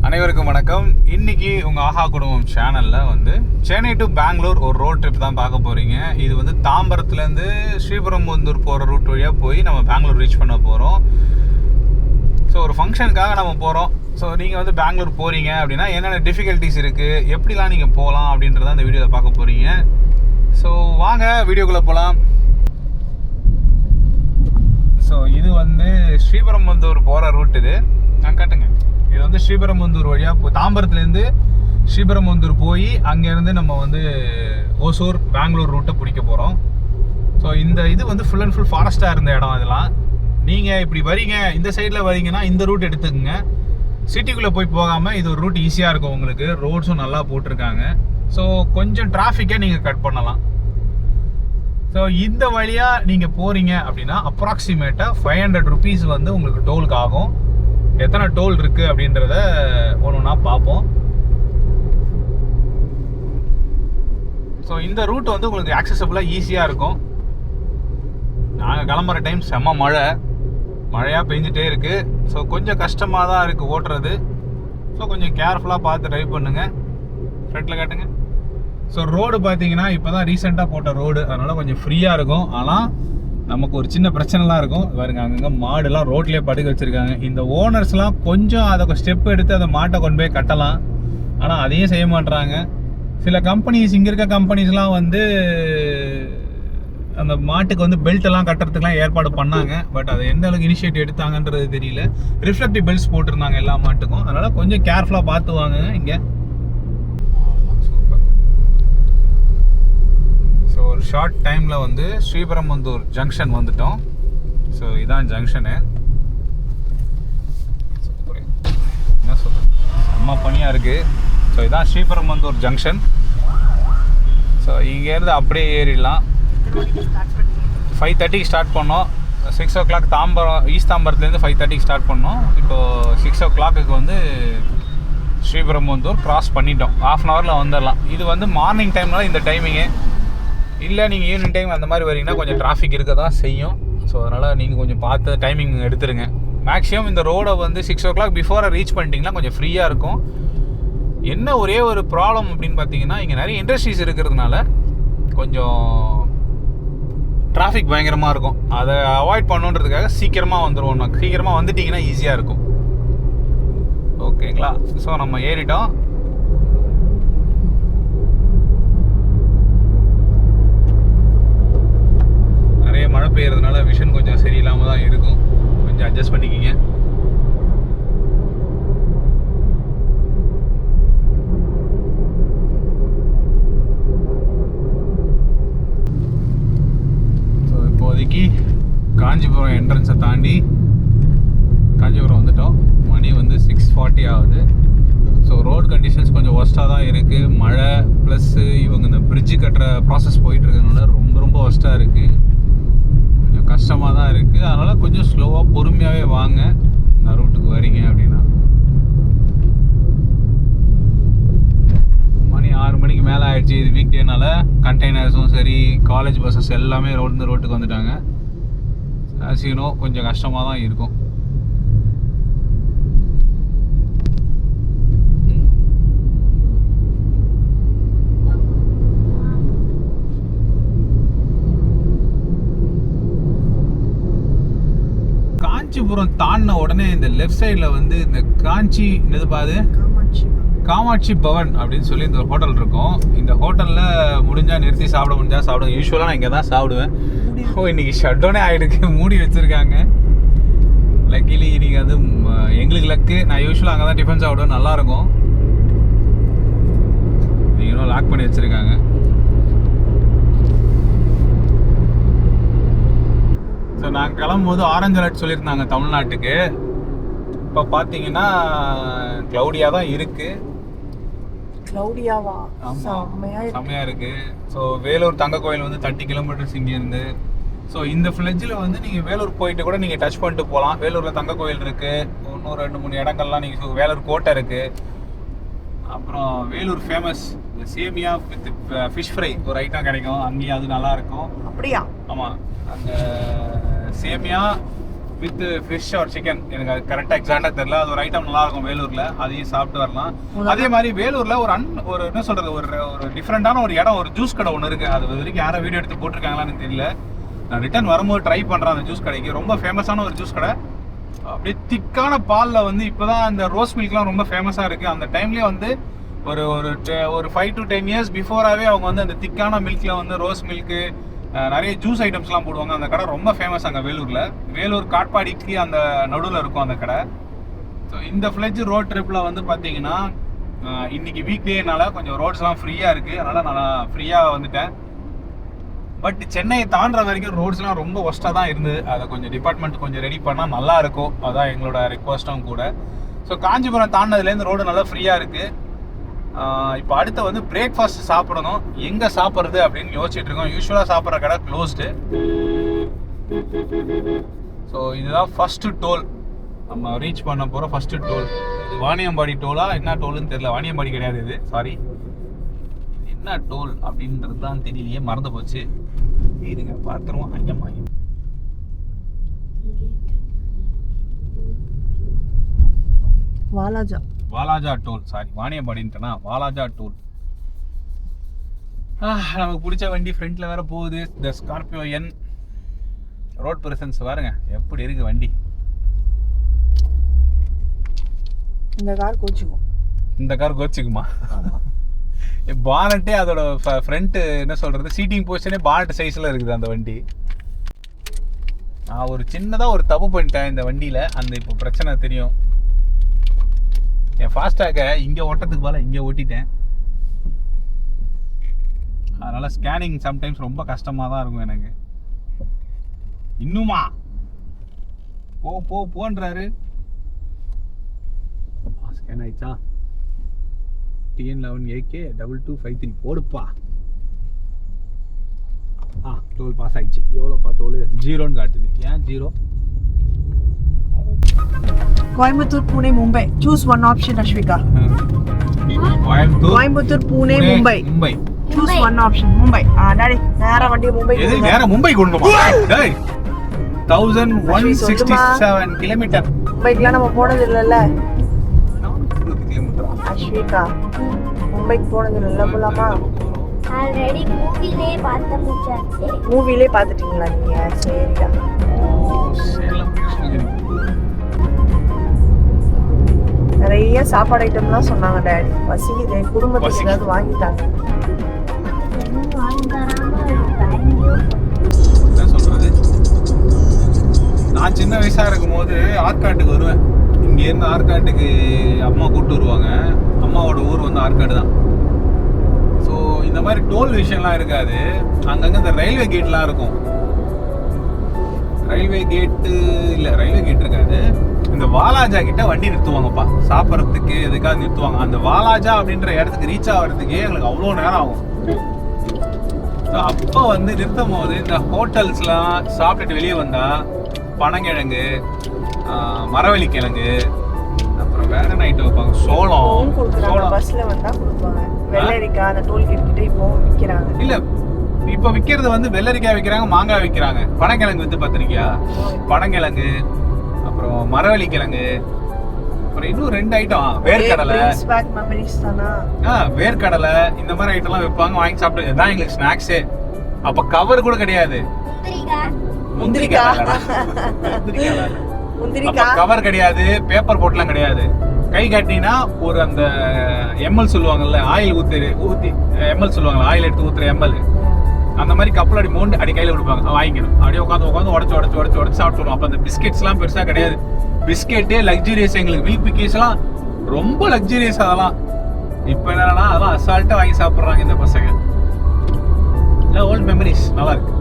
அனைவருக்கும் வணக்கம். இன்னைக்கு உங்கள் ஆஹா குடும்பம் சேனலில் வந்து சென்னை டு பெங்களூர் ஒரு ரோட் ட்ரிப் தான் பார்க்க போகிறீங்க. இது வந்து தாம்பரத்துலேருந்து ஸ்ரீபெரும்புதூர் போகிற ரூட் வழியாக போய் நம்ம பெங்களூர் ரீச் பண்ண போகிறோம். ஸோ ஒரு ஃபங்க்ஷனுக்காக நம்ம போகிறோம். ஸோ நீங்கள் வந்து பெங்களூர் போகிறீங்க அப்படின்னா என்னென்ன டிஃபிகல்ட்டிஸ் இருக்குது, எப்படிலாம் நீங்கள் போகலாம் அப்படின்றத அந்த வீடியோவில் பார்க்க போகிறீங்க. ஸோ வாங்க வீடியோக்குள்ளே போகலாம். ஸோ இது வந்து ஸ்ரீபெரும்புதூர் போகிற ரூட். இது நான் காட்டுங்க. இது வந்து ஸ்ரீபெரும்புதூர் வழியாக தாம்பரத்துலேருந்து ஸ்ரீபெரும்புதூர் போய் அங்கேருந்து நம்ம வந்து ஓசூர் பெங்களூர் ரூட்டை பிடிக்க போகிறோம். ஸோ இந்த இது வந்து ஃபுல் அண்ட் ஃபுல் ஃபாரஸ்ட்டாக இருந்த இடம். அதெல்லாம் நீங்கள் இப்படி வரீங்க, இந்த சைடில் வரீங்கன்னா இந்த ரூட் எடுத்துக்கோங்க. சிட்டிக்குள்ளே போய் போகாமல் இது ஒரு ரூட் ஈஸியாக இருக்கும் உங்களுக்கு. ரோட்ஸும் நல்லா போட்டிருக்காங்க. ஸோ கொஞ்சம் டிராஃபிக்கை நீங்கள் கட் பண்ணலாம். ஸோ இந்த வழியாக நீங்கள் போகிறீங்க அப்படின்னா அப்ராக்சிமேட்டாக 500 rupees வந்து உங்களுக்கு டோலுக்கு ஆகும். எத்தனை டோல் இருக்குது அப்படின்றத ஒன்று ஒன்றா பார்ப்போம். ஸோ இந்த ரூட் வந்து உங்களுக்கு ஆக்சசபிளாக ஈஸியாக இருக்கும். நாங்கள் கிளம்புற டைம் செம்ம மழையாக பெஞ்சிட்டே இருக்குது. ஸோ கொஞ்சம் கஷ்டமாக தான் இருக்குது ஓட்டுறது. ஸோ கொஞ்சம் கேர்ஃபுல்லாக பார்த்து ட்ரைவ் பண்ணுங்கள். ஃப்ரண்ட்டில் காட்டுங்க. ஸோ ரோடு பார்த்தீங்கன்னா இப்போ தான் ரீசெண்டாக போட்ட ரோடு, அதனால் கொஞ்சம் ஃப்ரீயாக இருக்கும். ஆனால் நமக்கு ஒரு சின்ன பிரச்சனைலாம் இருக்கும். பாருங்க, அங்கங்கே மாடுலாம் ரோட்லேயே படுக்க வச்சுருக்காங்க. இந்த ஓனர்ஸ்லாம் கொஞ்சம் அதை ஸ்டெப் எடுத்து அதை மாட்டை கொண்டு போய் கட்டலாம், ஆனால் அதையும் செய்ய மாட்டுறாங்க. சில கம்பெனிஸ், இங்கே இருக்க கம்பெனிஸ்லாம் வந்து அந்த மாட்டுக்கு வந்து பெல்ட்டெல்லாம் கட்டுறதுக்குலாம் ஏற்பாடு பண்ணாங்க. பட் அதை எந்த அளவுக்கு இனிஷியேட்டிவ் எடுத்தாங்கன்றது தெரியல. ரிஃப்ளெக்டிவ் பெல்ட்ஸ் போட்டிருந்தாங்க எல்லா மாட்டுக்கும். அதனால் கொஞ்சம் கேர்ஃபுல்லாக பார்த்து வாங்க இங்கே. ஸோ ஒரு ஷார்ட் டைமில் வந்து ஸ்ரீபெரும்புதூர் ஜங்ஷன் வந்துட்டோம். ஸோ இதான் ஜங்ஷனு. என்ன சொல்கிறேன், செம்ம பனியாக இருக்குது. ஸோ இதான் ஸ்ரீபெரும்புதூர் ஜங்ஷன். ஸோ இங்கேருந்து அப்படியே ஏறிடலாம். 5:30 ஸ்டார்ட் பண்ணோம். 6 o'clock தாம்பரம், ஈஸ்ட் தாம்பரத்துலேருந்து 5:30 ஸ்டார்ட் பண்ணோம். இப்போது 6 o'clock வந்து ஸ்ரீபெரும்புதூர் கிராஸ் பண்ணிட்டோம். ½ an hourல வந்துடலாம். இது வந்து மார்னிங் டைம்னால இந்த டைமிங்கு. இல்லை நீங்கள் ஈவினிங் டைம் அந்த மாதிரி வரீங்கன்னா கொஞ்சம் டிராஃபிக் இருக்க தான் செய்யும். ஸோ அதனால் நீங்கள் கொஞ்சம் பார்த்து டைமிங் எடுத்துருங்க. மேக்ஸிமம் இந்த ரோடை வந்து 6 o'clock பிஃபோரை ரீச் பண்ணிட்டீங்கன்னா கொஞ்சம் ஃப்ரீயாக இருக்கும். என்ன ஒரே ஒரு ப்ராப்ளம் அப்படின்னு பார்த்தீங்கன்னா, இங்கே நிறைய இண்டஸ்ட்ரீஸ் இருக்கிறதுனால கொஞ்சம் டிராஃபிக் பயங்கரமாக இருக்கும். அதை அவாய்ட் பண்ணுன்றதுக்காக சீக்கிரமாக வந்துடுவோம். சீக்கிரமாக வந்துட்டிங்கன்னா ஈஸியாக இருக்கும். ஓகேங்களா? ஸோ நம்ம ஏறிட்டோம். மழை பெய்யறதுனால விஷன் கொஞ்சம் சரியில்லாமல் தான் இருக்கும். கொஞ்சம் அட்ஜஸ்ட் பண்ணிக்கிங்க. ஸோ இப்போதைக்கு காஞ்சிபுரம் என்ட்ரன்ஸை தாண்டி காஞ்சிபுரம் வந்துட்டோம். மணி வந்து 6:40 ஆகுது. ஸோ ரோட் கண்டிஷன்ஸ் கொஞ்சம் ஒஸ்ட்டாக தான் இருக்குது. மழை ப்ளஸ்ஸு இவங்க இந்த பிரிட்ஜு கட்டுற ப்ராசஸ் போயிட்டு இருக்கிறதுனால ரொம்ப ஒஸ்ட்டாக இருக்குது. கஷ்டமாக தான் இருக்குது. அதனால் கொஞ்சம் ஸ்லோவாக பொறுமையாகவே வாங்க இந்த ரூட்டுக்கு வரீங்க அப்படின்னா. மணி 6 மணிக்கு மேலே ஆகிடுச்சு. இது வீக் டேனால கண்டெய்னர்ஸும் சரி, காலேஜ் பஸ்ஸஸ் எல்லாமே ரோட்டுக்கு வந்துட்டாங்க. ஆசினோ கொஞ்சம் கஷ்டமாக தான் இருக்கும். காஞ்சிபுரம் தாண்டின உடனே இந்த லெஃப்ட் சைடில் வந்து இந்த காமாட்சி பவன் அப்படின்னு சொல்லி இந்த ஹோட்டல் இருக்கும். இந்த ஹோட்டலில் முடிஞ்சால் நிறுத்தி சாப்பிட முடிஞ்சால் சாப்பிடுவேன். யூஸ்வலாக நான் இங்கே தான் சாப்பிடுவேன். இன்னைக்கு ஷட் டவுனே ஆகிடுக்கு, மூடி வச்சுருக்காங்க. லக்கிலி இன்னைக்கு வந்து எங்களுக்கு லக்கு. நான் யூஸ்வலாக அங்கே தான் டிஃபன் சாப்பிடுவேன், நல்லாயிருக்கும். நீங்களும் லாக் பண்ணி வச்சுருக்காங்க. ஸோ நாங்கள் கிளம்பும்போது ஆரஞ்சு அலர்ட் சொல்லியிருந்தாங்க தமிழ்நாட்டுக்கு. இப்போ பார்த்தீங்கன்னா க்ளவுடியாக தான் இருக்குது. செம்மையாக இருக்குது. ஸோ வேலூர் தங்க கோயில் வந்து 30 kilometers இங்கேருந்து. ஸோ இந்த ஃப்ளெட்ஜில் வந்து நீங்கள் வேலூர் போயிட்டு கூட நீங்கள் டச் பண்ணிட்டு போகலாம். வேலூரில் தங்க கோயில் இருக்குது. இன்னும் 2-3 இடங்கள்லாம் நீங்கள், வேலூர் கோட்டை இருக்குது. அப்புறம் வேலூர் ஃபேமஸ் சேமியா வித் ஃபிஷ் ஃப்ரை ஒரு ஐட்டம் கிடைக்கும் அங்கேயும், அது நல்லாயிருக்கும். அப்படியா? ஆமாம், அந்த சேமியா வித் ஃபிஷ் ஆர் சிக்கன். எனக்கு அது கரெக்டாக எக்ஸாக்டாக தெரியல. அது ஒரு ஐட்டம் நல்லா இருக்கும் வேலூர்ல, அதையும் சாப்பிட்டு வரலாம். அதே மாதிரி வேலூர்ல ஒரு என்ன சொல்றது, ஒரு டிஃப்ரெண்டான ஒரு இடம், ஒரு ஜூஸ் கடை ஒன்று இருக்கு. அது வரைக்கும் யாரும் வீடியோ எடுத்து போட்டிருக்காங்களான்னு தெரியல. நான் ரிட்டர்ன் வரும்போது ட்ரை பண்றேன் அந்த ஜூஸ் கடைக்கு. ரொம்ப ஃபேமஸான ஒரு ஜூஸ் கடை. அப்படியே திக்கான பாலில் வந்து இப்போதான் அந்த ரோஸ் மில்க்லாம் ரொம்ப ஃபேமஸாக இருக்குது. அந்த டைம்லேயே வந்து ஒரு 5 to 10 years பிஃபோராகவே அவங்க வந்து அந்த திக்கான மில்கில் வந்து ரோஸ் மில்க்கு நிறைய ஜூஸ் ஐட்டம்ஸ்லாம் போடுவாங்க. அந்த கடை ரொம்ப ஃபேமஸ் அங்கே வேலூரில். வேலூர் காட்பாடிக்கு அந்த நடுவில் இருக்கும் அந்த கடை. ஸோ இந்த ஃப்ளெட்ஜ் ரோட் ட்ரிப்பில் வந்து பார்த்தீங்கன்னா இன்னைக்கு வீக் டேனால கொஞ்சம் ரோட்ஸ்லாம் ஃப்ரீயாக இருக்குது. அதனால் நான் ஃப்ரீயாக வந்துட்டேன். பட் சென்னையை தாண்டுற வரைக்கும் ரோட்ஸ்லாம் ரொம்ப ஒஸ்ட்டாக தான் இருந்தது. அதை கொஞ்சம் டிபார்ட்மெண்ட் கொஞ்சம் ரெடி பண்ணால் நல்லா இருக்கும். அதான் எங்களோட ரெக்வஸ்ட்டும் கூட. ஸோ காஞ்சிபுரம் தாண்டினதுலேருந்து ரோடு நல்லா ஃப்ரீயாக இருக்குது. இப்போ அடுத்து வந்து பிரேக்ஃபாஸ்ட் சாப்பிடணும். எங்கே சாப்பிட்றது அப்படின்னு யோசிச்சுட்டு இருக்கோம். யூஸ்வலாக சாப்பிட்ற கடை க்ளோஸ்டு. ஸோ இதுதான் ஃபஸ்ட்டு டோல். நம்ம ரீச் பண்ண போகிற ஃபஸ்ட்டு டோல். இது வாணியம்பாடி டோலா என்ன டோலுன்னு தெரியல. வாணியம்பாடி கிடையாது இது, சாரி. என்ன டோல் அப்படின்றது தான் தெரியலையே, மறந்து போச்சு. இருங்க பார்த்துருவோம். ஐயம்மா, வாலாஜா டோல், சாரி வாணியம்பாடின்ட்டனா, வாலாஜா டோல். நமக்கு பிடிச்ச வண்டி ஃப்ரண்ட்ல வேற போகுது. இந்த ஸ்கார்பியோ என் ரோட் பிரசன்ஸ் பாருங்க எப்படி இருக்கு வண்டி. இந்த கார் கோச்சுக்குமா? பானட்டே அதோட ஃப்ரண்ட் என்ன சொல்றது, சீட்டிங் பொசிஷனே பானட் சைஸ்ல இருக்குது அந்த வண்டி. நான் ஒரு சின்னதாக ஒரு தப்பு பண்ணிட்டேன் இந்த வண்டியில். அந்த இப்போ பிரச்சனை தெரியும். என் ஃபாஸ்டாக இங்கே ஓட்டத்துக்கு போல இங்கே ஓட்டிட்டேன். அதனால் ஸ்கேனிங் சம்டைம்ஸ் ரொம்ப கஷ்டமாக தான் இருக்கும் எனக்கு. இன்னுமா போன்றாரு. ஸ்கேன் ஆயிடுச்சா? TN11AK 2253 போடுப்பா. டோல் பாஸ் ஆயிடுச்சு. எவ்வளோப்பா டோல்? 0ன்னு காட்டுது. ஏன் 0? Coimbatore, Pune, Mumbai. Choose one option, Ashvika. Coimbatore, Pune, Mumbai. Choose one option. Mumbai. Daddy, நேரா வண்டி மும்பை. எது நேரா மும்பை கொண்டு போமா? டேய் 1167 கிலோமீட்டர். மும்பைக்குலாம் நம்ம போனது இல்லல்ல. அஸ்விகா மும்பைக்கு போனது இல்ல, போலாமா? ஆல்ரெடி மூவிலே பார்த்தாச்சு. மூவிலே பார்த்துட்டீங்களா நீங்க? சரிடா. சேலம் கிருஷ்ணகிரி. நிறைய சாப்பாடு ஐட்டம்லாம் சொன்னாங்க டாடி. பசிக்குது, குடும்பத்துக்கு ஏதாவது வாங்கிட்டாங்க. என்ன சொல்றது, நான் சின்ன வயசா இருக்கும் போது ஆற்காட்டுக்கு வருவேன். இங்கேருந்து ஆற்காட்டுக்கு அம்மா கூப்பிட்டு வருவாங்க. அம்மாவோட ஊர் வந்து ஆற்காடு தான். ஸோ இந்த மாதிரி டோல் விஷயம்லாம் இருக்காது. அங்கங்கே இந்த ரயில்வே கேட்லாம் இருக்கும். ரயில்வே கேட்டு இல்லை, ரயில்வே கேட் இருக்காது. இந்த வாலாஜா கிட்ட வண்டி நிறுத்துவாங்கப்பா, சாப்பிட்றதுக்கு எதுக்காக நிறுத்துவாங்க. அந்த வாலாஜா அப்படின்ற இடத்துக்கு ரீச் ஆகிறதுக்கே எங்களுக்கு அவ்வளோ நேரம் ஆகும். அப்போ வந்து நிறுத்தும் போது இந்த ஹோட்டல்ஸ்லாம் சாப்பிட்டுட்டு வெளியே வந்தால் பனங்கிழங்கு, மரவள்ளி கிழங்கு, அப்புறம் வேற நைட்டு வைப்பாங்க சோளம். பஸ்ல வந்தா கொடுப்பாங்க. வெள்ளரிக்காய் அந்த டோல்கேட் கிட்ட இப்போ விற்கிறாங்க. இல்ல இப்போ விற்கிறது வந்து வெள்ளரிக்காய் விற்கிறாங்க, மாங்காய் விற்கிறாங்க. பனங்கிழங்கு வந்து பார்த்துருக்கியா? பனங்கிழங்கு, அப்புறம் மரவள்ளி கிழங்கு, அப்புறம் இன்னும் 2 ஐட்டம் வேர்க்கடலை. வேர்க்கடலை இந்த மாதிரி ஐட்டம்லாம் வைப்பாங்க. வாங்கி சாப்பிட்டு இதான் எங்களுக்கு ஸ்நாக்ஸே. அப்ப கவர் கூட கிடையாது. முந்திரிக்காய் கவர் கிடையாது, பேப்பர் போட்லாம் கிடையாது. கை காட்டினா ஒரு அந்த எம்எல் சொல்லுவாங்கல்ல, ஆயில் ஊத்தி எம்எல் சொல்லுவாங்கல்ல, ஆயில் எடுத்து ஊத்துற எம்எல், அந்த மாதிரி கப்பல் அடி மோண்டு அடி கையில கொடுப்பாங்க. வாங்கிக்கணும். அப்படியே உட்காந்து உடச்சு சாப்பிட்டுருவோம். அப்ப அந்த பிஸ்கெட்ஸ்லாம் பெருசா கிடையாது. பிஸ்கெட்டே லக்ஸூரியஸ். எங்களுக்கு மில்க் பிக்கீஸ் எல்லாம் ரொம்ப லக்ஸூரியஸ். அதெல்லாம் இப்ப என்னன்னா அதெல்லாம் அசால்ட்டா வாங்கி சாப்பிடுறாங்க இந்த பசங்க. ஓல்ட் மெமரிஸ் நல்லா இருக்கு.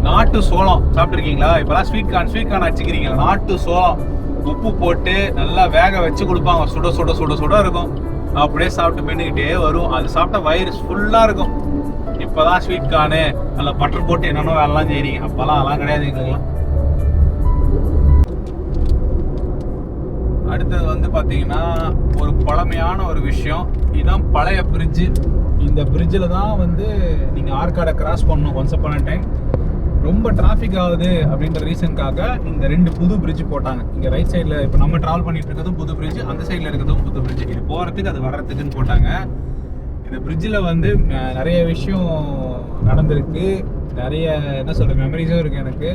நாட்டு சோளம் சாப்பிட்டுருக்கீங்களா? இப்பெல்லாம் ஸ்வீட் கார்ன் அடிச்சுக்கிறீங்களா? நாட்டு சோளம் உப்பு போட்டு நல்லா வேக வச்சு கொடுப்பாங்க. சுட சுட சுட சுட இருக்கும். அப்படியே சாப்பிட்டு மென்னுக்கிட்டே வரும். அது சாப்பிட்டா வயிறு ஃபுல்லா இருக்கும். இப்பதான் ஸ்வீட் கார்னு நல்லா பட்டர் போட்டு என்னென்ன வேலைலாம் செய்றீங்க. அப்பெல்லாம் அதெல்லாம் கிடையாது எங்களுக்குலாம். அடுத்தது வந்து பாத்தீங்கன்னா ஒரு பழமையான ஒரு விஷயம். இதுதான் பழைய பிரிட்ஜு. இந்த பிரிட்ஜில் தான் வந்து நீங்கள் ஆற்காடை கிராஸ் பண்ணணும். ஒன்ஸ் அப்பான் அ டைம் ரொம்ப டிராஃபிக் ஆகுது அப்படின்ற ரீசனுக்காக இந்த 2 புது பிரிட்ஜ் போட்டாங்க. இங்கே ரைட் சைடில் இப்போ நம்ம ட்ராவல் பண்ணிட்டு இருக்கிறதும் புது பிரிட்ஜ், அந்த சைடில் இருக்கிறதும் புது பிரிட்ஜ். இது போகிறதுக்கு அது வர்றதுக்குன்னு போட்டாங்க. இந்த பிரிட்ஜில் வந்து நிறைய விஷயம் நடந்திருக்கு, நிறைய என்ன சொல்கிற மெமரிஸும் இருக்குது எனக்கு.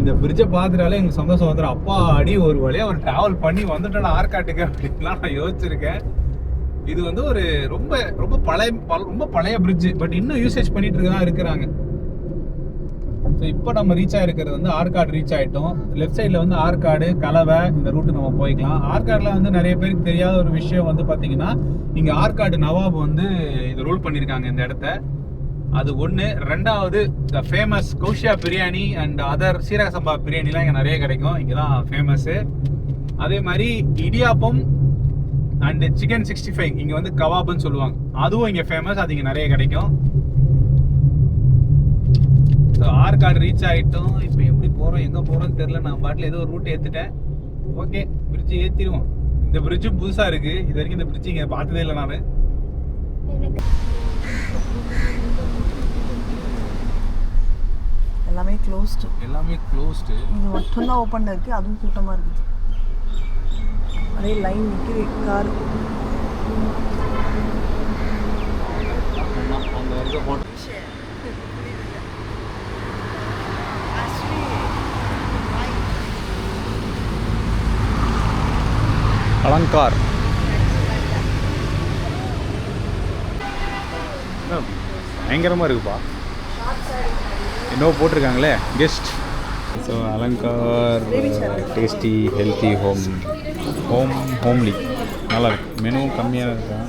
இந்த பிரிட்ஜை பார்த்துட்டாலே எங்களுக்கு சந்தோஷம் வந்துடும். அப்பா அடி ஒரு வழியாக ஒரு ட்ராவல் பண்ணி வந்துட்டோம் ஆற்காட்டுக்கு அப்படின்லாம் நான் யோசிச்சிருக்கேன். இது வந்து ஒரு ரொம்ப ரொம்ப பழைய பிரிட்ஜ், பட் இன்னும் யூசேஜ் பண்ணிட்டு இருக்கதான் இருக்கிறாங்க. ஸோ இப்போ நம்ம ரீச் ஆகிருக்கிறது வந்து ஆற்காடு ரீச் ஆகிட்டோம். லெஃப்ட் சைடில் வந்து ஆற்காடு, கலவை, இந்த ரூட்டு நம்ம போய்க்கலாம். ஆற்காடில் வந்து நிறைய பேருக்கு தெரியாத ஒரு விஷயம் வந்து பார்த்தீங்கன்னா, இங்கே ஆற்காடு நவாப் வந்து இது ரூல் பண்ணியிருக்காங்க இந்த இடத்த. அது ஒன்று. ரெண்டாவது the famous Gousiya biryani and other சீரக சம்பா பிரியாணிலாம் இங்கே நிறைய கிடைக்கும். இங்கே தான் ஃபேமஸ்ஸு. அதே மாதிரி இடியாப்பம் அண்ட் சிக்கன் 65 இங்கே வந்து கவாப்னு சொல்லுவாங்க, அதுவும் இங்கே ஃபேமஸ். அது இங்கே நிறைய கிடைக்கும். ஸோ ஆற்காடு ரீச் ஆகிட்டோம். இப்போ எப்படி போகிறோம், எங்கே போகிறோம்னு தெரில. நான் பாட்டில் ஏதோ ஒரு ரூட் ஏற்றுட்டேன். ஓகே, பிரிட்ஜு ஏற்றிடுவோம். இந்த பிரிட்ஜும் புதுசாக இருக்குது. இது வரைக்கும் இந்த பிரிட்ஜு இங்கே பார்த்ததே இல்லை நான். எல்லாமே க்ளோஸ்டு. இது மட்டும்தான் ஓப்பனில் இருக்குது, அதுவும் கூட்டமாக இருக்குது. அப்படியே லைன் நிற்கிது கார். அலங்கார் பயங்கரமாக இருக்குப்பா. என்னவோ போட்டிருக்காங்களே guest. So Alankar tasty healthy homely நல்லா இருக்கு. மெனு கம்மியாக இருக்கா.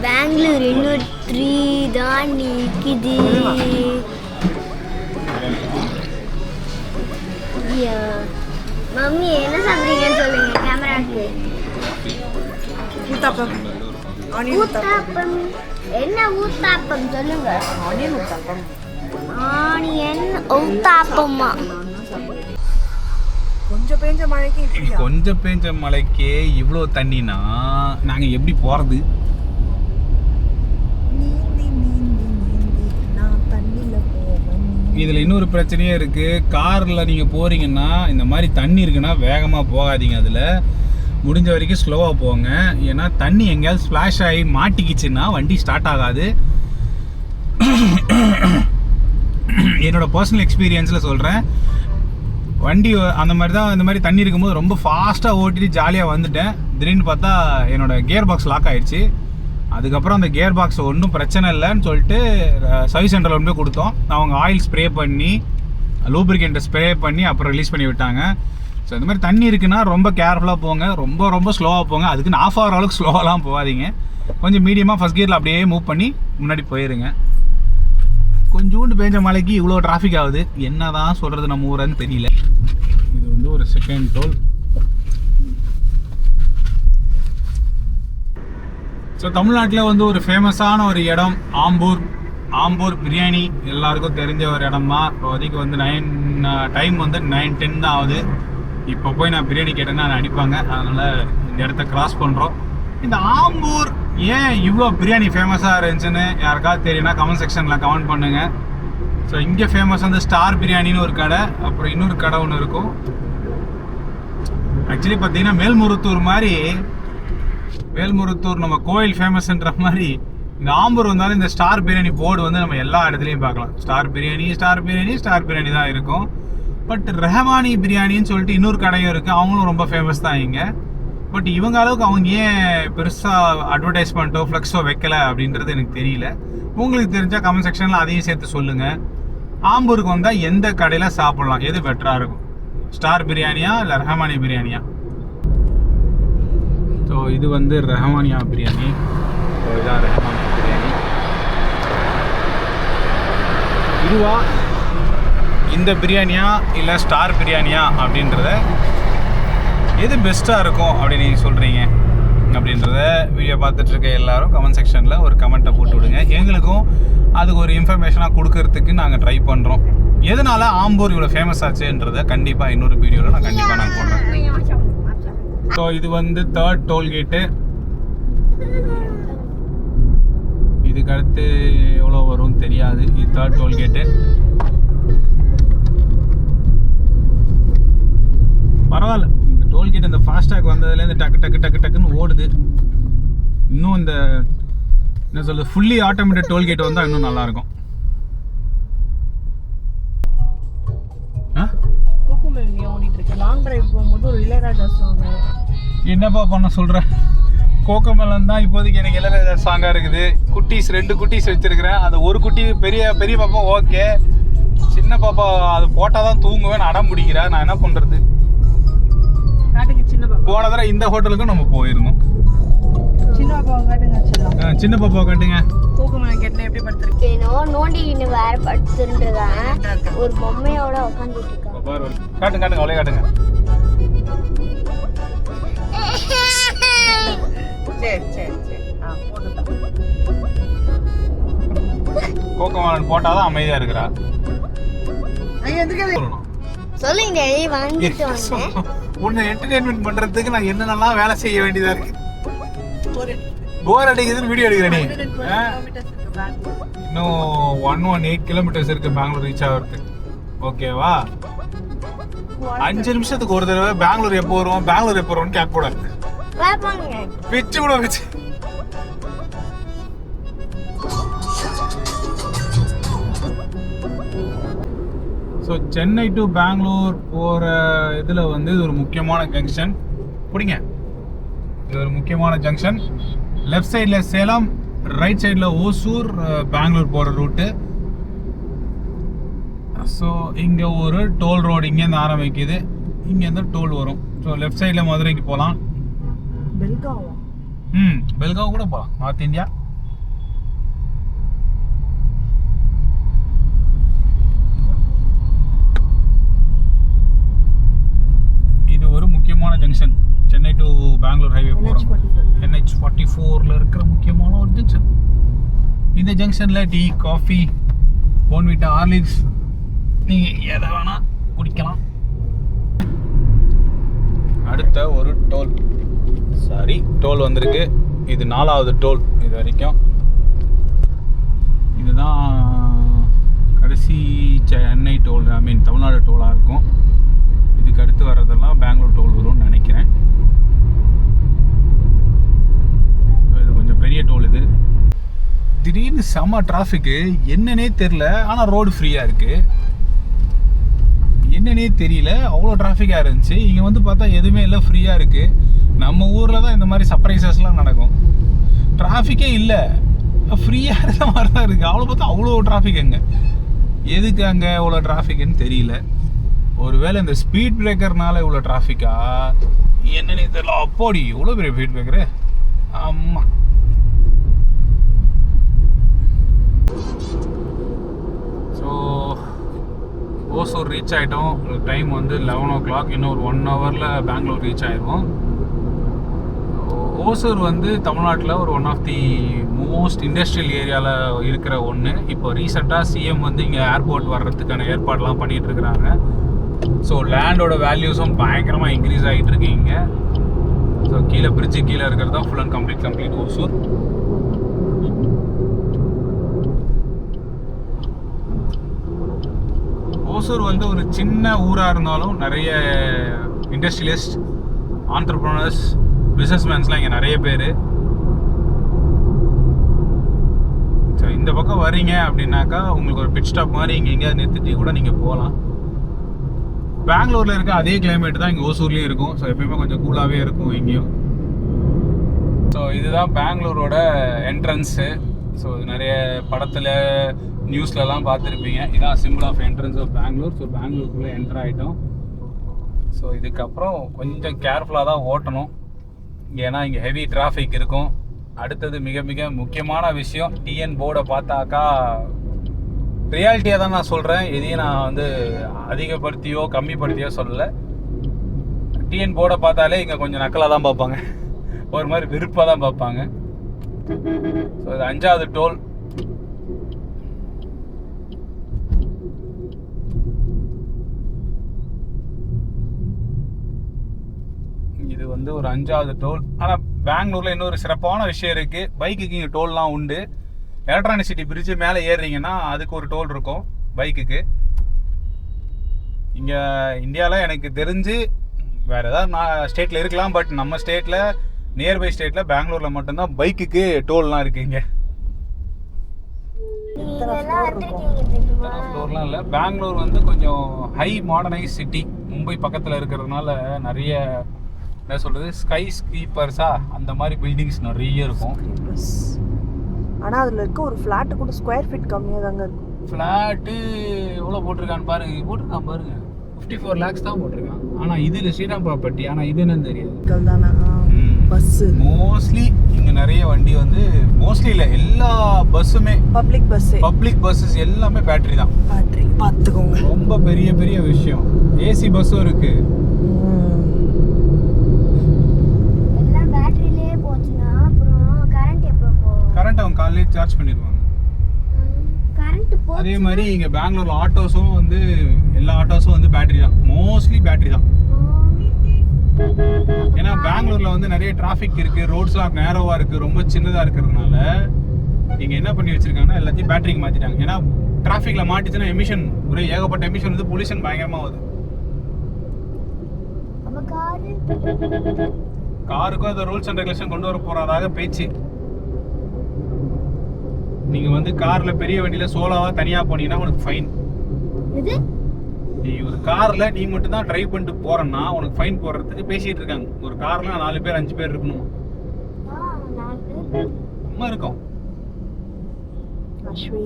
பெங்களூர் இன்னும் 3 தான் நிற்குது. மம்மி என்ன சாப்பிட்றீங்கன்னு சொல்லுங்க கேமராக்கு. ஊத்தாப்பம். ஊத்தாப்பம் என்ன ஊத்தாப்பம் சொல்லுங்க. ஆனியன் ஊத்தாப்பம். ஆனியன் ஊத்தாப்பமா? கொஞ்சம் பேஞ்ச மழைக்கே இவ்வளோ தண்ணினா நாங்கள் எப்படி போகிறது? இதில் இன்னொரு பிரச்சனையே இருக்குது. காரில் நீங்கள் போகிறீங்கன்னா இந்த மாதிரி தண்ணி இருக்குன்னா வேகமாக போகாதீங்க. அதில் முடிஞ்ச வரைக்கும் ஸ்லோவாக போங்க. ஏன்னா தண்ணி எங்கேயாவது ஸ்ப்ளாஷ் ஆகி மாட்டிக்கிச்சுன்னா வண்டி ஸ்டார்ட் ஆகாது. என்னோட பர்சனல் எக்ஸ்பீரியன்ஸில் சொல்கிறேன். வண்டி அந்த மாதிரி தான், இந்த மாதிரி தண்ணி இருக்கும்போது ரொம்ப ஃபாஸ்ட்டாக ஓட்டிட்டு ஜாலியாக வந்துட்டேன். திடீர்னு பார்த்தா என்னோட கியர் பாக்ஸ் லாக் ஆகிடுச்சு. அதுக்கப்புறம் அந்த கியர் பாக்ஸ் ஒன்றும் பிரச்சனை இல்லைன்னு சொல்லிட்டு சர்வீஸ் சென்டரில் கொண்டு போய் கொடுத்தோம். அவங்க ஆயில் ஸ்ப்ரே பண்ணி லூப்ரிகேண்ட்டை ஸ்ப்ரே பண்ணி அப்புறம் ரிலீஸ் பண்ணி விட்டாங்க. ஸோ இந்த மாதிரி தண்ணி இருக்குன்னா ரொம்ப கேர்ஃபுல்லாக போங்க, ரொம்ப ஸ்லோவாக போங்க. அதுக்குன்னு ஆஃப் ஆகிற அளவுக்கு ஸ்லோவெலாம் போகாதீங்க. கொஞ்சம் மீடியமாக ஃபஸ்ட் கியரில் அப்படியே மூவ் பண்ணி முன்னாடி போயிருங்க. கொஞ்சோண்டு பேஞ்ச மழைக்கு இவ்வளோ டிராஃபிக் ஆகுது. என்ன தான் சொல்கிறது நம்ம ஊரன்னு தெரியல. இது வந்து ஒரு செகண்ட் டோல். ஸோ தமிழ்நாட்டில் வந்து ஒரு ஃபேமஸான ஒரு இடம் ஆம்பூர் பிரியாணி. எல்லாருக்கும் தெரிஞ்ச ஒரு இடமா. இப்போதைக்கு வந்து டைம் வந்து 9:10 தான் ஆகுது. இப்போ போய் நான் பிரியாணி கேட்டேன்னா நான் அடிப்பாங்க. அதனால் இந்த இடத்த கிராஸ் பண்ணுறோம். இந்த ஆம்பூர் ஏன் இவ்வளோ பிரியாணி ஃபேமஸாக இருந்துச்சுன்னு யாருக்காவது தெரியும்னா கமெண்ட் செக்ஷனில் கமெண்ட் பண்ணுங்கள். ஸோ இங்கே ஃபேமஸ் வந்து ஸ்டார் பிரியாணின்னு ஒரு கடை, அப்புறம் இன்னொரு கடை ஒன்று இருக்கும். ஆக்சுவலி பார்த்தீங்கன்னா மேல்முருத்தூர் நம்ம கோயில் ஃபேமஸ்ன்ற மாதிரி இந்த ஆம்பூர் வந்தாலும் இந்த ஸ்டார் பிரியாணி போர்டு வந்து நம்ம எல்லா இடத்துலையும் பார்க்கலாம். ஸ்டார் பிரியாணி தான் இருக்கும். பட் ரெஹமானி பிரியாணின்னு சொல்லிட்டு இன்னொரு கடையும் இருக்குது. அவங்களும் ரொம்ப ஃபேமஸ் தான் இங்கே. பட் இவங்க அளவுக்கு அவங்க ஏன் பெருசாக அட்வர்டைஸ்மெண்ட்டோ ஃப்ளெக்ஸோ வைக்கலை அப்படின்றது எனக்கு தெரியல. உங்களுக்கு தெரிஞ்சால் கமெண்ட் செக்ஷனில் அதையும் சேர்த்து சொல்லுங்கள். ஆம்பூருக்கு வந்தால் எந்த கடையில் சாப்பிட்லாம், எது பெட்டராக இருக்கும், ஸ்டார் பிரியாணியா இல்லை ரெஹமானி பிரியாணியா? ஸோ இது வந்து ரெஹமானியா பிரியாணி. ஸோ இதான் ரெஹமானியா பிரியாணி. இதுவா இந்த பிரியாணியா இல்லை ஸ்டார் பிரியாணியா அப்படின்றத எது பெஸ்ட்டாக இருக்கும் அப்படின்னு நீங்கள் சொல்கிறீங்க அப்படின்றத வீடியோ பார்த்துட்ருக்க எல்லாரும் கமெண்ட் செக்ஷனில் ஒரு கமெண்ட்டை போட்டு விடுங்க. எங்களுக்கும் அதுக்கு ஒரு இன்ஃபர்மேஷனாக கொடுக்கறதுக்கு நாங்கள் ட்ரை பண்ணுறோம். எதனால் ஆம்பூர் இவ்வளோ ஃபேமஸ் ஆச்சுன்றதை கண்டிப்பாக இன்னொரு வீடியோவில் நான் கண்டிப்பாக போடுறேன். ஸோ இது வந்து 3rd டோல்கேட்டு. இதுக்கு அடுத்து எவ்வளோ வரும் தெரியாது. இது 3rd டோல்கேட்டு. பரவாயில்ல, இந்த டோல்கேட் இந்த ஃபாஸ்டாக் வந்ததுலேருந்து டக்குன்னு ஓடுது. இன்னும் இந்த என்ன சொல்றது, ஃபுல்லி ஆட்டோமேட்டட் டோல்கேட் வந்தால் இன்னும் நல்லாயிருக்கும். கோகோமெலன் ஓடிட்டு இருக்கு. லாங் டிரைவ் போகும்போது ஒரு இளையராஜா சாங். என்னப்பா பண்ண சொல்கிற? கோகோமெலன் தான் இப்போதைக்கு எனக்கு இளையராஜா சாங்காக இருக்குது. குட்டீஸ் 2 குட்டீஸ் வச்சுருக்கிறேன். அது ஒரு குட்டி பெரிய பாப்பா ஓகே, சின்ன பாப்பா அது போட்டால் தான் தூங்குவேன் அடம் பிடிக்கிறேன். நான் என்ன பண்ணுறது? காட்டுங்க சின்ன பாப்பா. போன தடவை இந்த ஹோட்டலுக்கும் நம்ம போயிருந்தோம். சின்ன பாப்பாவை காட்டுங்க. வச்சிடலாம். சின்ன பாப்பாவை காட்டுங்க. கோகோமெலன் கேட்டேன் எப்படி படுத்துருக்கு? நோண்டின்னு வேற படுத்துருந்துதான் ஒரு பொம்மையோட உட்காந்துட்டு இருக்கா. காட்டுங்க அவளே காட்டுங்க. சரி. போட்டுதான். கோகோமெலன் போட்டாதான் அமைதியா இருக்கிறா. ஐயா எதுக்கு சொல்லுங்க வாங்கிட்டு வந்தேன். உன்னை என்டர்டெயின்மெண்ட் பண்றதுக்கு நான் என்னென்னலாம் வேலை செய்ய வேண்டியதா இருக்கு. போர் அடிக்குதுன்னு வீடியோ எடுக்கிறேன். இன்னும் 118 கிலோமீட்டர்ஸ் இருக்கு பெங்களூர் ரீச் ஆகிறதுக்கு. ஓகேவா? 5 நிமிஷத்துக்கு ஒரு தடவை பெங்களூர் எப்போ வரும்னு கேட்க கூடாது. பிச்சு கூட பிச்சு. ஸோ சென்னை டு பெங்களூர் போகிற இதில் வந்து இது ஒரு முக்கியமான ஜங்ஷன். பிடிங்க, இது ஒரு முக்கியமான ஜங்ஷன். லெஃப்ட் சைடில் சேலம், ரைட் சைடில் ஓசூர், பெங்களூர் போகிற ரூட்டு. ஸோ இங்கே ஒரு டோல் ரோடு இங்கேருந்து ஆரம்பிக்குது. இங்கேருந்து டோல் வரும். ஸோ லெஃப்ட் சைடில் மதுரைக்கு போகலாம். பெல்காவ் கூட போகலாம். North India. இது ஒரு முக்கியமான junction. Chennai to Bangalore highway போகிறோம். NH44 இருக்கிற முக்கியமான ஒரு ஜங்ஷன். இந்த ஜங்ஷனில் டீ, காஃபி, போன்விட்டா, ஹார்லிக்ஸ் நீங்கள் எதை வேணால் குடிக்கலாம். அடுத்த ஒரு டோல் வந்திருக்கு. இது 4வது டோல் இது வரைக்கும். இதுதான் கடைசி சென்னை டோல், தமிழ்நாடு டோலாக இருக்கும். இதுக்கு அடுத்து வர்றதெல்லாம் பெங்களூர் டோல் வரும்னு நினைக்கிறேன். இது கொஞ்சம் பெரிய டோல். இது திடீர்னு செம டிராஃபிக்கு, என்னன்னே தெரில. ஆனால் ரோடு ஃப்ரீயாக இருக்குது. என்னன்னே தெரியல, அவ்வளோ டிராஃபிக்காக இருந்துச்சு. இங்கே வந்து பார்த்தா எதுவுமே இல்லை, ஃப்ரீயாக இருக்குது. நம்ம ஊரில் தான் இந்த மாதிரி சர்ப்ரைசஸ்லாம் நடக்கும். டிராஃபிக்கே இல்லை, ஃப்ரீயாக இருந்த மாதிரி தான் இருக்குது. அவ்வளோ பார்த்தா அவ்வளோ டிராஃபிக். அங்கே எதுக்கு அங்கே அவ்வளோ டிராஃபிக்குன்னு தெரியல. ஒருவேளை இந்த ஸ்பீட் பிரேக்கர்னால இவ்வளோ டிராஃபிக்கா என்னன்னு தெரியல. அப்போடி இவ்வளோ பெரிய ஸ்பீட் பிரேக்கரு. ஆமாம். ஸோ ஓசூர் ரீச் ஆகிட்டோம். டைம் வந்து 11 o'clock. இன்னும் ஒரு 1 hourல பெங்களூர் ரீச் ஆயிடுவோம். ஓசூர் வந்து தமிழ்நாட்டில் ஒரு one of the most industrial ஏரியாவில் இருக்கிற ஒன்று. இப்போ ரீசெண்டாக சிஎம் வந்து இங்கே ஏர்போர்ட் வர்றதுக்கான ஏற்பாடெலாம் பண்ணிகிட்டு இருக்கிறாங்க. ஸோ லேண்டோட வேல்யூஸும் பயங்கரமாக இன்க்ரீஸ் ஆகிட்டு இருக்கு இங்கே. ஸோ கீழே பிரிட்ஜு கீழே இருக்கிறது தான் full and complete Hosur. Hosur வந்து ஒரு சின்ன ஊராக இருந்தாலும் நிறைய இண்டஸ்ட்ரியலிஸ்ட், ஆண்டர்ப்ரனர்ஸ், பிஸ்னஸ்மேன்ஸ்லாம் இங்கே நிறைய பேர். ஸோ இந்த பக்கம் வரீங்க அப்படின்னாக்கா உங்களுக்கு ஒரு பிட் ஸ்டாப் மாதிரி இங்கே எங்கேயாவது நிறுத்திட்டு கூட நீங்கள் போகலாம். பெங்களூரில் இருக்க அதே கிளைமேட் தான் இங்கே ஓசூர்லேயும் இருக்கும். ஸோ எப்பயுமே கொஞ்சம் கூலாகவே இருக்கும் இங்கேயும். ஸோ இதுதான் பெங்களூரோட என்ட்ரன்ஸு. ஸோ இது நிறைய படத்தில் நியூஸ்லலாம் பார்த்துருப்பீங்க. இதான் simple of entrance of Bangalore. So பெங்களூருக்குள்ளே என்டர் ஆகிட்டோம். ஸோ இதுக்கப்புறம் கொஞ்சம் கேர்ஃபுல்லாக தான் ஓட்டணும், ஏன்னா இங்கே ஹெவி டிராஃபிக் இருக்கும். அடுத்தது மிக மிக முக்கியமான விஷயம், டிஎன் போர்டை பார்த்தாக்கா ரியாலிட்டியாக தான் நான் சொல்கிறேன். எதையும் நான் வந்து அதிகப்படுத்தியோ கம்மிப்படுத்தியோ சொல்லலை. டிஎன் போர்டை பார்த்தாலே இங்கே கொஞ்சம் நக்கலாக தான் பார்ப்பாங்க, ஒரு மாதிரி வெறுப்பாக தான் பார்ப்பாங்க. ஸோ இது 5வது டோல். இது வந்து ஒரு 5வது டோல். ஆனால் பெங்களூரில் இன்னொரு சிறப்பான விஷயம் இருக்குது. பைக்குக்கு இங்கே டோல்லாம் உண்டு. எலக்ட்ரானிக் சிட்டி பிரிட்ஜ் மேலே ஏறுறீங்கன்னா அதுக்கு ஒரு டோல் இருக்கும் பைக்குக்கு. இங்கே இந்தியாவில் எனக்கு தெரிஞ்சு வேறு ஏதாவது ஸ்டேட்டில் இருக்கலாம், பட் நம்ம ஸ்டேட்டில் நியர்பை ஸ்டேட்டில் பெங்களூரில் மட்டும்தான் பைக்குக்கு டோல்லாம் இருக்குது. இங்கே ஃப்ளோர்லாம் இல்லை. பெங்களூர் வந்து கொஞ்சம் ஹை மாடர்னைஸ் சிட்டி. மும்பை பக்கத்தில் இருக்கிறதுனால நிறைய என்ன சொல்கிறது ஸ்கை ஸ்கீப்பர்ஸா அந்த மாதிரி பில்டிங்ஸ் நிறைய இருக்கும். ஆனால் அதில் இருக்க ஒரு ஃப்ளாட்டு கூட ஸ்கொயர் ஃபீட் கம்மியாக தாங்க இருக்கும். ஃப்ளாட்டு எவ்வளோ போட்டிருக்கான்னு போட்டிருக்கான் பாருங்க 54 lakhs தான் போட்டிருக்கான். ஆனால் இது இல்லை ஸ்ரீராம் ப்ராப்பர்ட்டி. ஆனால் இது என்னன்னு தெரியாது. தானே பஸ்ஸு மோஸ்ட்லி இங்கே நிறைய வண்டி வந்து மோஸ்ட்லி இல்லை எல்லா பஸ்ஸுமே பப்ளிக் பஸ்ஸஸ் எல்லாமே பேட்டரி தான். பேட்டரி பார்த்துக்கோங்க, ரொம்ப பெரிய பெரிய விஷயம். ஏசி பஸ்ஸும் இருக்கு. எல்லாம் பேட்டரியிலே போச்சுன்னா அப்புறம் கரண்ட் எப்போ போகும்? கரண்ட் அவங்க காலையிலே சார்ஜ் பண்ணிடுவாங்க. கரண்ட் போ. அதே மாதிரி இங்கே பெங்களூர்ல ஆட்டோஸும் வந்து எல்லா ஆட்டோஸும் வந்து பேட்டரி தான், மோஸ்ட்லி பேட்டரி தான். ஏன்னா பெங்களூர்ல வந்து நிறைய டிராஃபிக் இருக்கு, ரோட்ஸ்லாம் நேரோவா இருக்கு, ரொம்ப சின்னதா இருக்கிறதுனால இங்க என்ன பண்ணி வச்சிருக்காங்கன்னா எல்லாத்தையும் பேட்டரிக்கு மாத்திட்டாங்க. ஏன்னா டிராஃபிக்ல மாட்டிச்சுன்னா எமிஷன், ஒரே ஏகப்பட்ட எமிஷன் வந்து பொல்யூஷன் பயங்கரமா வருது. காருக்கும் அந்த ரூல்ஸ் அண்ட் ரெகுலேஷன் கொண்டு வர போறதாக பேச்சு. நீங்க வந்து கார்ல பெரிய வண்டியில சோலோவா தனியா போனீங்கன்னா உனக்கு ஃபைன். நீ ஒரு கார்ல நீ மட்டும் தான் டிரைவ் பண்ணிட்டு போறேன்னா உனக்கு ஃபைன் போடுறதுக்கு பேசிட்டு இருக்காங்க. ஒரு கார்ல 4 பேர் 5 பேர் இருக்கணும். சும்மா இருக்கும். அஸ்வி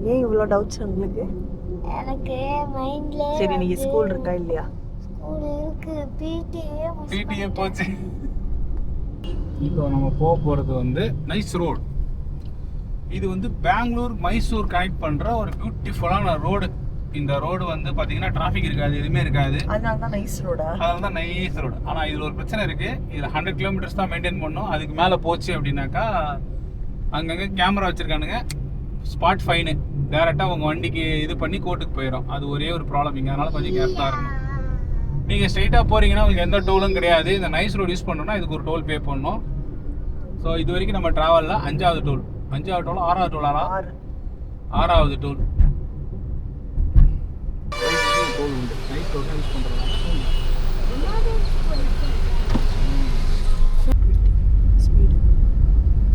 ஏன் இவ்வளோ டவுட்ஸ் உங்களுக்கு? எனக்கு மைண்ட்ல சரி, நீங்க ஸ்கூல் இருக்கா இல்லையா? ஸ்கூல் இருக்கு, பிடிஏ போச்சு. இப்போ நம்ம போறது வந்து நைஸ் ரோடு. இது வந்து பெங்களூர் மைசூர் கனெக்ட் பண்ற ஒரு பியூட்டிஃபுல்லான ரோடு. இந்த ரோடு வந்து பாத்தீங்கன்னா டிராஃபிக் இருக்காது, எதுவுமே இருக்காது. அதனால தான் நைஸ் ரோடா? அதனால தான் நைஸ் ரோடு. ஆனா இதுல ஒரு பிரச்சனை இருக்கு. இதுல 100 கிலோமீட்டர்ஸ் தான் மெயின்டைன் பண்ணணும். அதுக்கு மேல போச்சு அப்படின்னாக்கா அங்கங்க கேமரா வச்சிருக்கானுங்க, ஸ்பாட் ஃபைனு. டைரக்டா உங்க வண்டிக்கு இது பண்ணி கோர்ட்டுக்கு போயிடும். அது ஒரே ஒரு ப்ராப்ளம் இங்க. அதனால கொஞ்சம் கேர்ஃபுல்லா இருக்கணும். நீங்க ஸ்ட்ரைட்டா போறீங்கன்னா உங்களுக்கு எந்த டோலும் கிடையாது. இந்த நைஸ் ரோடு யூஸ் பண்ணணும்னா இதுக்கு ஒரு டோல் பே பண்ணணும். ஸோ இது வரைக்கும் நம்ம டிராவல்ல 5வது டோல், 5வது டோல் 6வது டோலாரா? 6வது டோல். டோல் உண்டு, நைஸ் ரோடு யூஸ் பண்றோம்.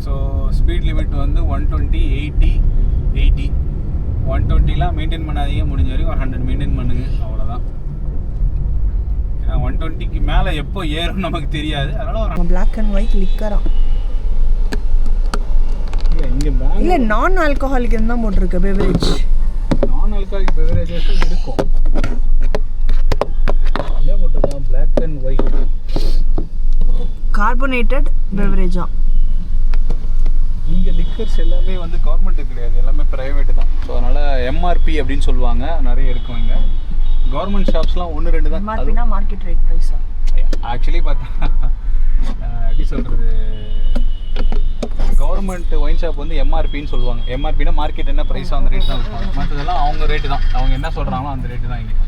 ஸோ ஸ்பீட் லிமிட் வந்து 120, 80. 120லாம் மெயின்டைன் பண்ணாதீங்க. முடிஞ்ச வரைக்கும் ஒரு 100 மெயின்டைன் பண்ணுங்க, அவ்வளோதான். ஏன்னா 120க்கு மேலே எப்போ ஏறும் நமக்கு தெரியாது. அதனால ஒரு பிளாக் அண்ட் ஒயிட் லிக்கரா இல்ல நான் ஆல்கஹாலிக் என்ன போட்டுருக்கு பெவரேஜ். நான் ஆல்கஹாலிக் பெவரேஜஸ் இருக்கும். என்ன போட்டுருக்கா? பிளாக் அண்ட் ஒயிட் கார்பனேட்டட் பெவரேஜா. இங்க லிக்கர்ஸ் எல்லாமே வந்து கவர்மெண்ட் கிடையாது, எல்லாமே பிரைவேட் தான். ஸோ அதனால எம்ஆர்பி அப்படின்னு சொல்லுவாங்க, நிறைய இருக்கும் இங்க. கவர்மெண்ட் ஷாப்ஸ்லாம் 1-2 தான். எம்ஆர்பினா மார்க்கெட் ரேட் பிரைஸா? ஆக்சுவலி பார்த்தா எப்படி சொல்றது, கவர்மெண்ட் ஒயின் ஷாப் வந்து எம்ஆர்பின்னு சொல்லுவாங்க. எம்ஆர்பினா மார்க்கெட் என்ன ப்ரைஸோ அந்த ரேட் தான் இருக்கும். மற்றதெல்லாம் அவங்க ரேட்டு தான், அவங்க என்ன சொல்கிறாங்களோ அந்த ரேட்டு தான் இங்கே.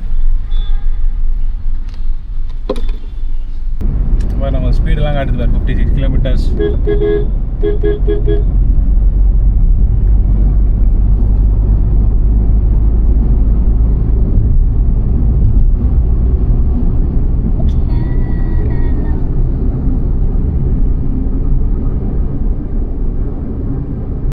நம்ம ஸ்பீடெல்லாம் காட்டுது 56 கிலோமீட்டர்ஸ்.